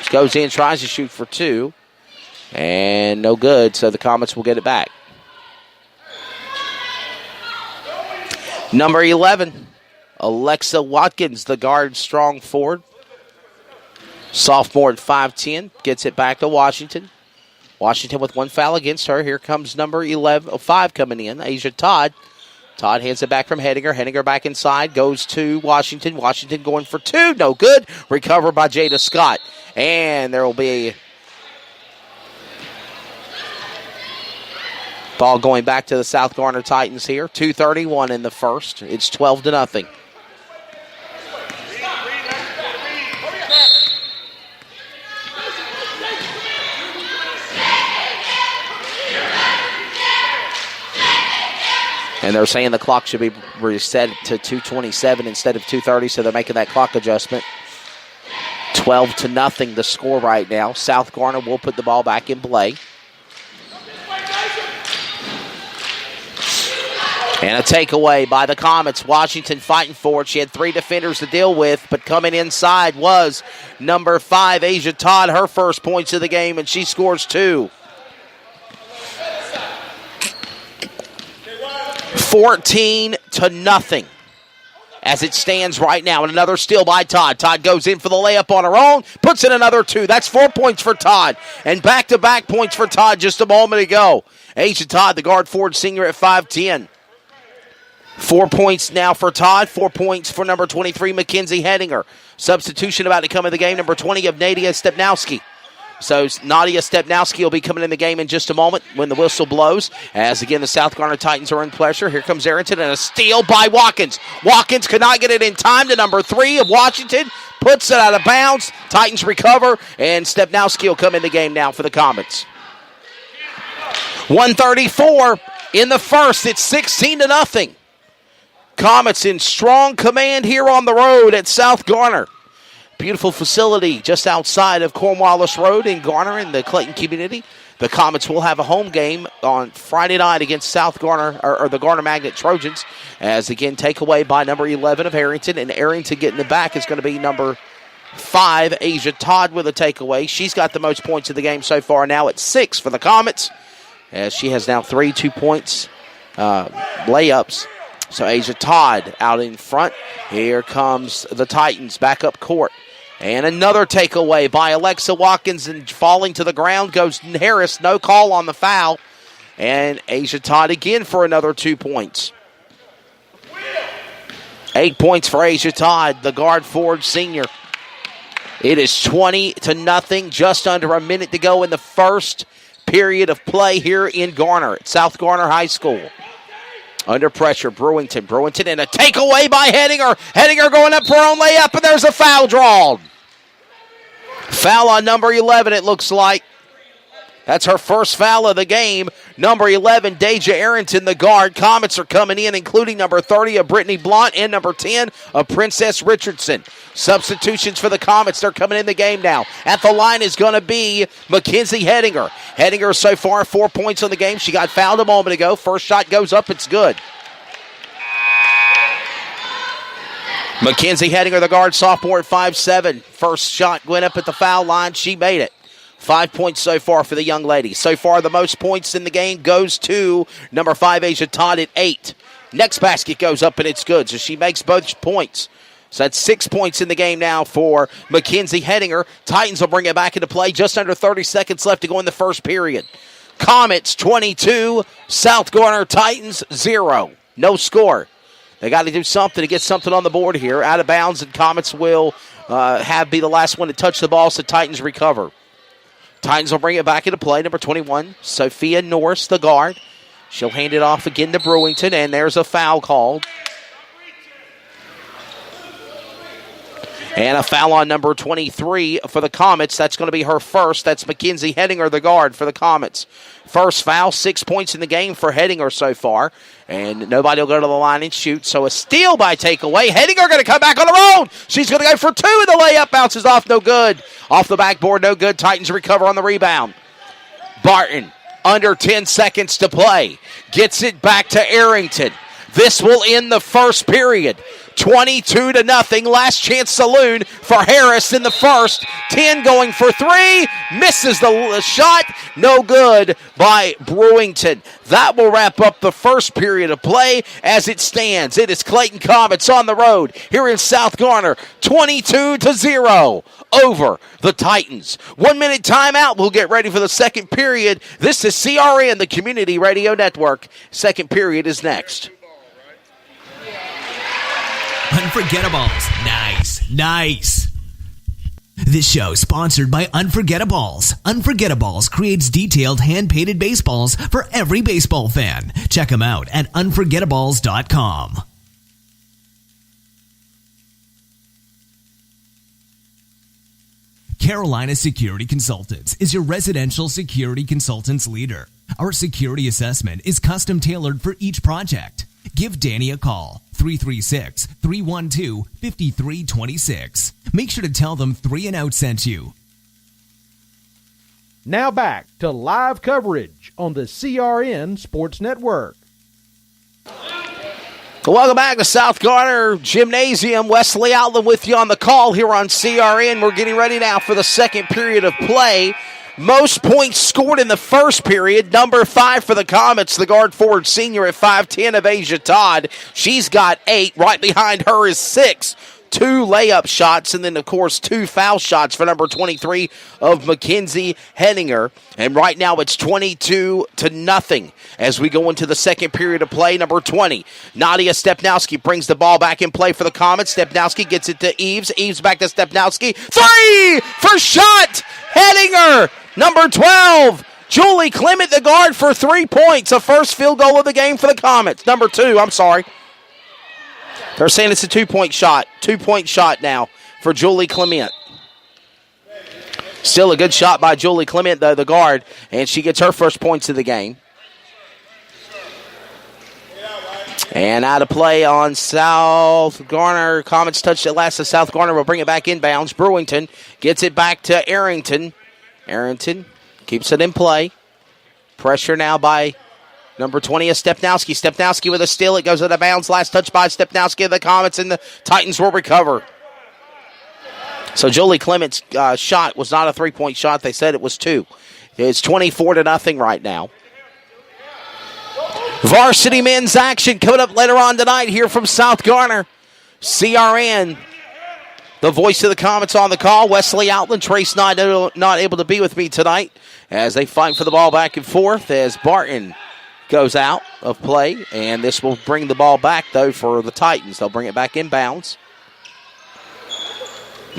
Goes in, tries to shoot for two. And no good, so the Comets will get it back. Number 11, Alexa Watkins, the guard, strong forward. Sophomore at 5'10", gets it back to Washington. Washington with one foul against her. Here comes number 5 coming in, Asia Todd. Todd hands it back from Hedinger. Hedinger back inside, goes to Washington. Washington going for two, no good. Recovered by Jada Scott. And there will be ball going back to the South Garner Titans here. 2:31 in the first. It's 12-0. And they're saying the clock should be reset to 2:27 instead of 2:30, so they're making that clock adjustment. 12-0 the score right now. South Garner will put the ball back in play. And a takeaway by the Comets. Washington fighting for it. She had three defenders to deal with, but coming inside was number 5, Asia Todd, her first points of the game, and she scores two. 14-0 as it stands right now. And another steal by Todd. Todd goes in for the layup on her own, puts in another two. That's 4 points for Todd. And back-to-back points for Todd just a moment ago. Asia Todd, the guard forward senior at 5'10". 4 points now for Todd. 4 points for number 23, Mackenzie Hedinger. Substitution about to come in the game, number 20 of Nadia Stepnowski. So Nadia Stepnowski will be coming in the game in just a moment when the whistle blows. As again, the South Garner Titans are in pressure. Here comes Arrington and a steal by Watkins. Watkins could not get it in time to number 3 of Washington. Puts it out of bounds. Titans recover, and Stepnowski will come in the game now for the Comets. 1:34 in the first. It's 16-0. Comets in strong command here on the road at South Garner. Beautiful facility just outside of Cornwallis Road in Garner in the Clayton community. The Comets will have a home game on Friday night against South Garner, or the Garner Magnet Trojans. As again, takeaway by number 11 of Arrington. And Arrington getting it back is going to be number 5, Asia Todd, with a takeaway. She's got the most points of the game so far, now at 6 for the Comets. As she has now 3 2-point layups. So Asia Todd out in front. Here comes the Titans back up court. And another takeaway by Alexa Watkins, and falling to the ground goes Harris. No call on the foul. And Asia Todd again for another 2 points. 8 points for Asia Todd, the guard forward senior. It is 20-0, just under a minute to go in the first period of play here in Garner at South Garner High School. Under pressure, Brewington and a takeaway by Hedinger. Hedinger going up for her own layup, and there's a foul drawn. Foul on number 11, it looks like. That's her first foul of the game. Number 11, Deja Arrington, the guard. Comets are coming in, including number 30 of Brittany Blunt and number 10 of Princess Richardson. Substitutions for the Comets. They're coming in the game now. At the line is going to be Mackenzie Hedinger. Hedinger so far 4 points on the game. She got fouled a moment ago. First shot goes up. It's good. Mackenzie Hedinger, the guard, sophomore at 5'7". First shot went up at the foul line. She made it. 5 points so far for the young lady. So far, the most points in the game goes to number 5, Asia Todd, at 8. Next basket goes up, and it's good. So she makes both points. So that's 6 points in the game now for Mackenzie Hedinger. Titans will bring it back into play. Just under 30 seconds left to go in the first period. Comets 22, South Garner Titans 0. No score. They got to do something to get something on the board here. Out of bounds, and Comets will be the last one to touch the ball, so Titans recover. Titans will bring it back into play. Number 21, Sophia Norris, the guard. She'll hand it off again to Brewington, and there's a foul called. And a foul on number 23 for the Comets. That's going to be her first. That's Mackenzie Hedinger, the guard for the Comets. First foul, 6 points in the game for Hedinger so far. And nobody will go to the line and shoot. So a steal by takeaway. Hedinger going to come back on her own. She's going to go for 2, and the layup bounces off, no good. Off the backboard, no good. Titans recover on the rebound. Barton, under 10 seconds to play. Gets it back to Arrington. This will end the first period. 22-0. Last chance saloon for Harris in the first. 10 going for three. Misses the shot. No good by Brewington. That will wrap up the first period of play as it stands. It is Clayton Comets on the road here in South Garner. 22-0 over the Titans. 1 minute timeout. We'll get ready for the second period. This is CRN, the Community Radio Network. Second period is next. Unforgettables. Nice. This show is sponsored by Unforgettables. Unforgettables creates detailed hand-painted baseballs for every baseball fan. Check them out at unforgettables.com. Carolina Security Consultants is your residential security consultants leader. Our security assessment is custom tailored for each project. Give Danny a call, 336-312-5326. Make sure to tell them 3 and Out sent you. Now back to live coverage on the CRN Sports Network. Welcome back to South Garner Gymnasium. Wesley Outland with you on the call here on CRN. We're getting ready now for the second period of play. Most points scored in the first period. Number 5 for the Comets, the guard forward senior at 5'10" of Asia Todd. She's got 8. Right behind her is 6. 2 layup shots, and then, of course, 2 foul shots for number 23 of Mackenzie Henninger. And right now it's 22-0 as we go into the second period of play. Number 20, Nadia Stepnowski brings the ball back in play for the Comets. Stepnowski gets it to Eves. Eves back to Stepnowski. 3 for shot! Henninger, number 12. Julie Clement, the guard, for 3 points. A first field goal of the game for the Comets. Number 2, I'm sorry. They're saying it's a 2-point shot. 2-point shot now for Julie Clement. Still a good shot by Julie Clement, though, the guard, and she gets her first points of the game. And out of play on South Garner. Comets touched it last to South Garner. Will bring it back inbounds. Brewington gets it back to Arrington. Arrington keeps it in play. Pressure now by number 20 is Stepnowski. Stepnowski with a steal. It goes out of bounds. Last touch by Stepnowski of the Comets, and the Titans will recover. So Julie Clement's shot was not a 3-point shot. They said it was 2. It's 24-0 right now. Varsity men's action coming up later on tonight here from South Garner. CRN, the voice of the Comets on the call. Wesley Outland, Trace not able to be with me tonight as they fight for the ball back and forth as Barton goes out of play. And this will bring the ball back, though, for the Titans. They'll bring it back inbounds.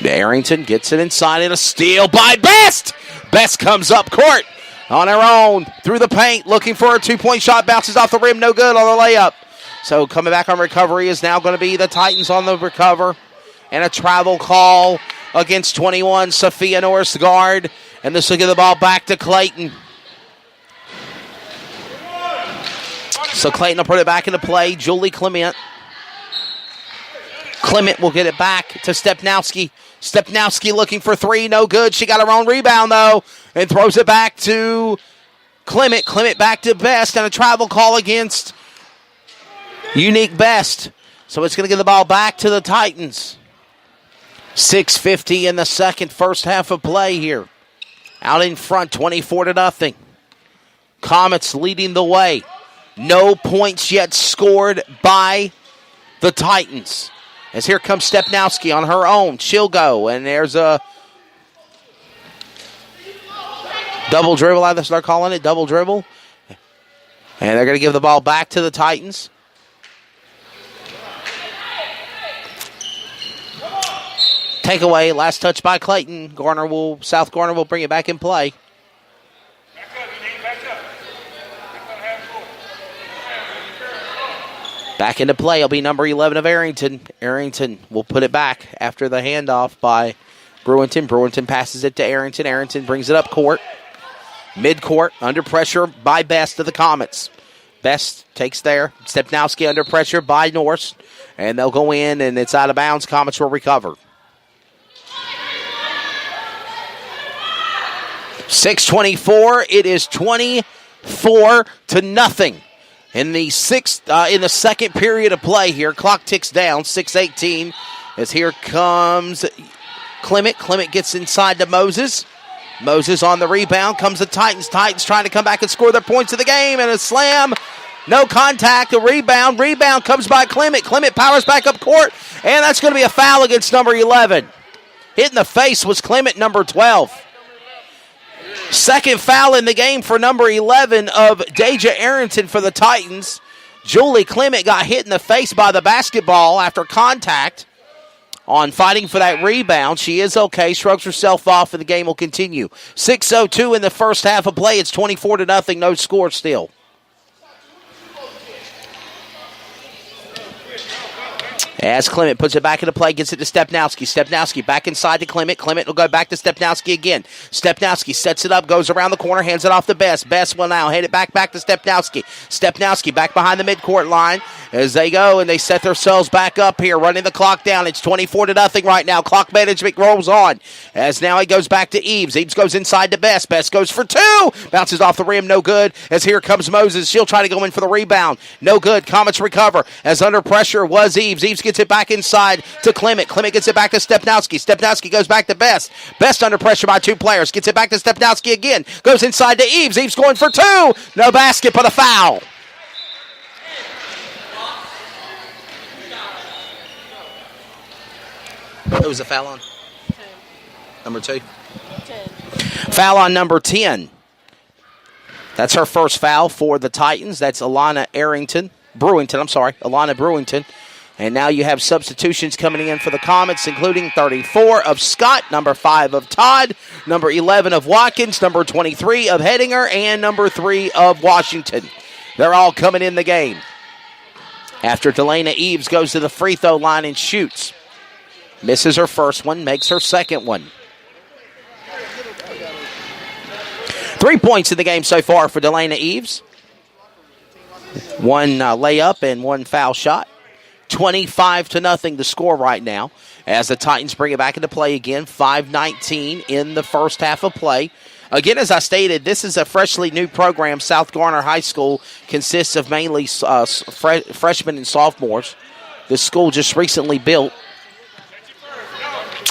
Arrington gets it inside and a steal by Best. Best comes up court on her own through the paint, looking for a 2-point shot, bounces off the rim, no good on the layup. So coming back on recovery is now going to be the Titans on the recover. And a travel call against 21, Sophia Norris guard. And this will give the ball back to Clayton. So Clayton will put it back into play. Julie Clement. Clement will get it back to Stepnowski. Stepnowski looking for 3, no good. She got her own rebound, though, and throws it back to Clement. Clement back to Best, and a travel call against Unique Best. So it's going to give the ball back to the Titans. 6:50 in the first half of play here. Out in front, 24-0. Comets leading the way. No points yet scored by the Titans. As here comes Stepnowski on her own. She'll go, and there's a double dribble, I guess they're calling it, double dribble. And they're going to give the ball back to the Titans. Takeaway, last touch by Clayton. South Garner will bring it back in play. Back into play will be number 11 of Arrington. Arrington will put it back after the handoff by Brewington. Brewington passes it to Arrington. Arrington brings it up court. Mid-court, under pressure by Best of the Comets. Best takes there. Stepnowski under pressure by Norse. And they'll go in, and it's out of bounds. Comets will recover. 6:24. It is 24-0. in the second period of play here. Clock ticks down, 6:18, as here comes Clement. Clement gets inside to Moses. Moses on the rebound, comes the Titans. Titans trying to come back and score their points of the game, and a slam. No contact, a rebound. Rebound comes by Clement. Clement powers back up court, and that's going to be a foul against number 11. Hit in the face was Clement, number 12. Second foul in the game for number 11 of Deja Arrington for the Titans. Julie Clement got hit in the face by the basketball after contact on fighting for that rebound. She is okay, shrugs herself off, and the game will continue. 6:02 in the first half of play. It's 24-0, no score still. As Clement puts it back into play, gets it to Stepnowski. Stepnowski back inside to Clement. Clement will go back to Stepnowski again. Stepnowski sets it up, goes around the corner, hands it off to Best. Best will now hand it back to Stepnowski. Stepnowski back behind the midcourt line as they go and they set themselves back up here, running the clock down. It's 24-0 right now. Clock management rolls on as now he goes back to Eves. Eves goes inside to Best. Best goes for two. Bounces off the rim, no good. As here comes Moses. She'll try to go in for the rebound. No good. Comets recover as under pressure was Eves. Eves gets it back inside to Clement. Clement gets it back to Stepnowski. Stepnowski goes back to Best. Best under pressure by two players. Gets it back to Stepnowski again. Goes inside to Eves. Eves going for two. No basket, but a foul. Who was the foul on? 10. Number 2? 10. Foul on number 10. That's her first foul for the Titans. That's Alana Brewington. And now you have substitutions coming in for the Comets, including 34 of Scott, number 5 of Todd, number 11 of Watkins, number 23 of Hedinger, and number 3 of Washington. They're all coming in the game. After Delana Eves goes to the free throw line and shoots. Misses her first one, makes her second one. 3 points in the game so far for Delana Eves. One layup and one foul shot. 25-0 the score right now as the Titans bring it back into play again. 5:19 in the first half of play. Again, as I stated, this is a freshly new program. South Garner High School consists of mainly freshmen and sophomores. This school just recently built.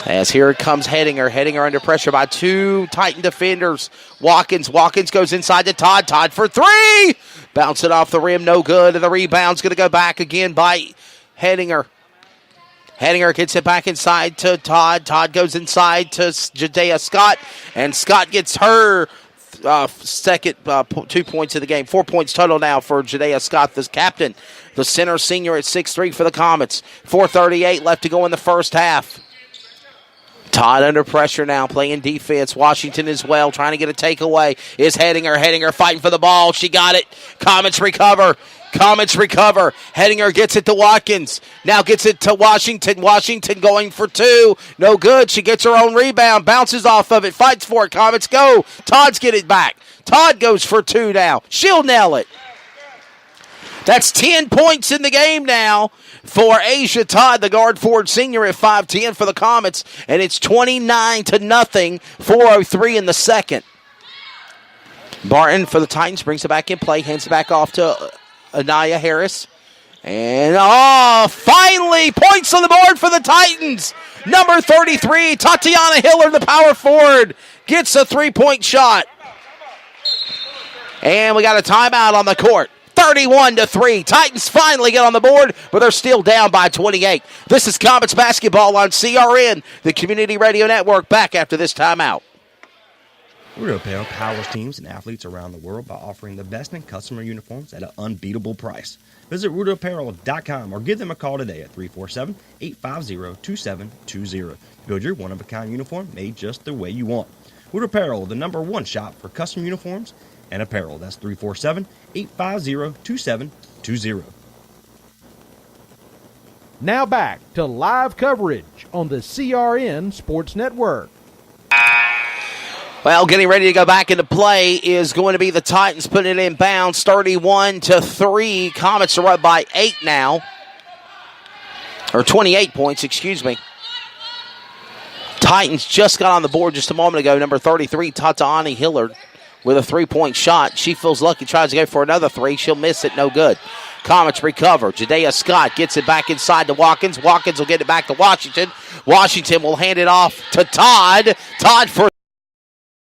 As here comes Hedinger. Hedinger under pressure by two Titan defenders. Watkins goes inside to Todd. Todd for three. Bounce it off the rim, no good. And the rebound's going to go back again by Hedinger. Hedinger gets it back inside to Todd. Todd goes inside to Jadea Scott. And Scott gets her second 2 points of the game. 4 points total now for Jadea Scott, the captain. The center senior at 6'3" for the Comets. 4:38 left to go in the first half. Todd under pressure now, playing defense. Washington as well, trying to get a takeaway. Is Hedinger. Hedinger fighting for the ball. She got it. Comets recover. Hedinger gets it to Watkins. Now gets it to Washington. Washington going for two. No good. She gets her own rebound. Bounces off of it. Fights for it. Comets go. Todd's get it back. Todd goes for two now. She'll nail it. That's 10 points in the game now for Asia Todd, the guard forward senior at 5'10" for the Comets, and it's 29-0, 4:03 in the second. Barton for the Titans brings it back in play, hands it back off to Anaya Harris. And, finally, points on the board for the Titans. Number 33, Tatiana Hiller, the power forward, gets a three-point shot. And we got a timeout on the court. 31-3. Titans finally get on the board, but they're still down by 28. This is Comets basketball on CRN, the Community Radio Network, back after this timeout. Rudo Apparel powers teams and athletes around the world by offering the best in customer uniforms at an unbeatable price. Visit RudoApparel.com or give them a call today at 347-850-2720. Build your one-of-a-kind uniform made just the way you want. Rudo Apparel, the #1 shop for custom uniforms and apparel. That's 347-850-2720. Now back to live coverage on the CRN Sports Network. Well, getting ready to go back into play is going to be the Titans putting it in bounds, 31-3. Comets are up by 8 now. Or 28 points, excuse me. Titans just got on the board just a moment ago. Number 33, Tatiana Hillard, with a three-point shot. She feels lucky, tries to go for another three. She'll miss it, no good. Comets recover. Jadea Scott gets it back inside to Watkins. Watkins will get it back to Washington. Washington will hand it off to Todd. Todd for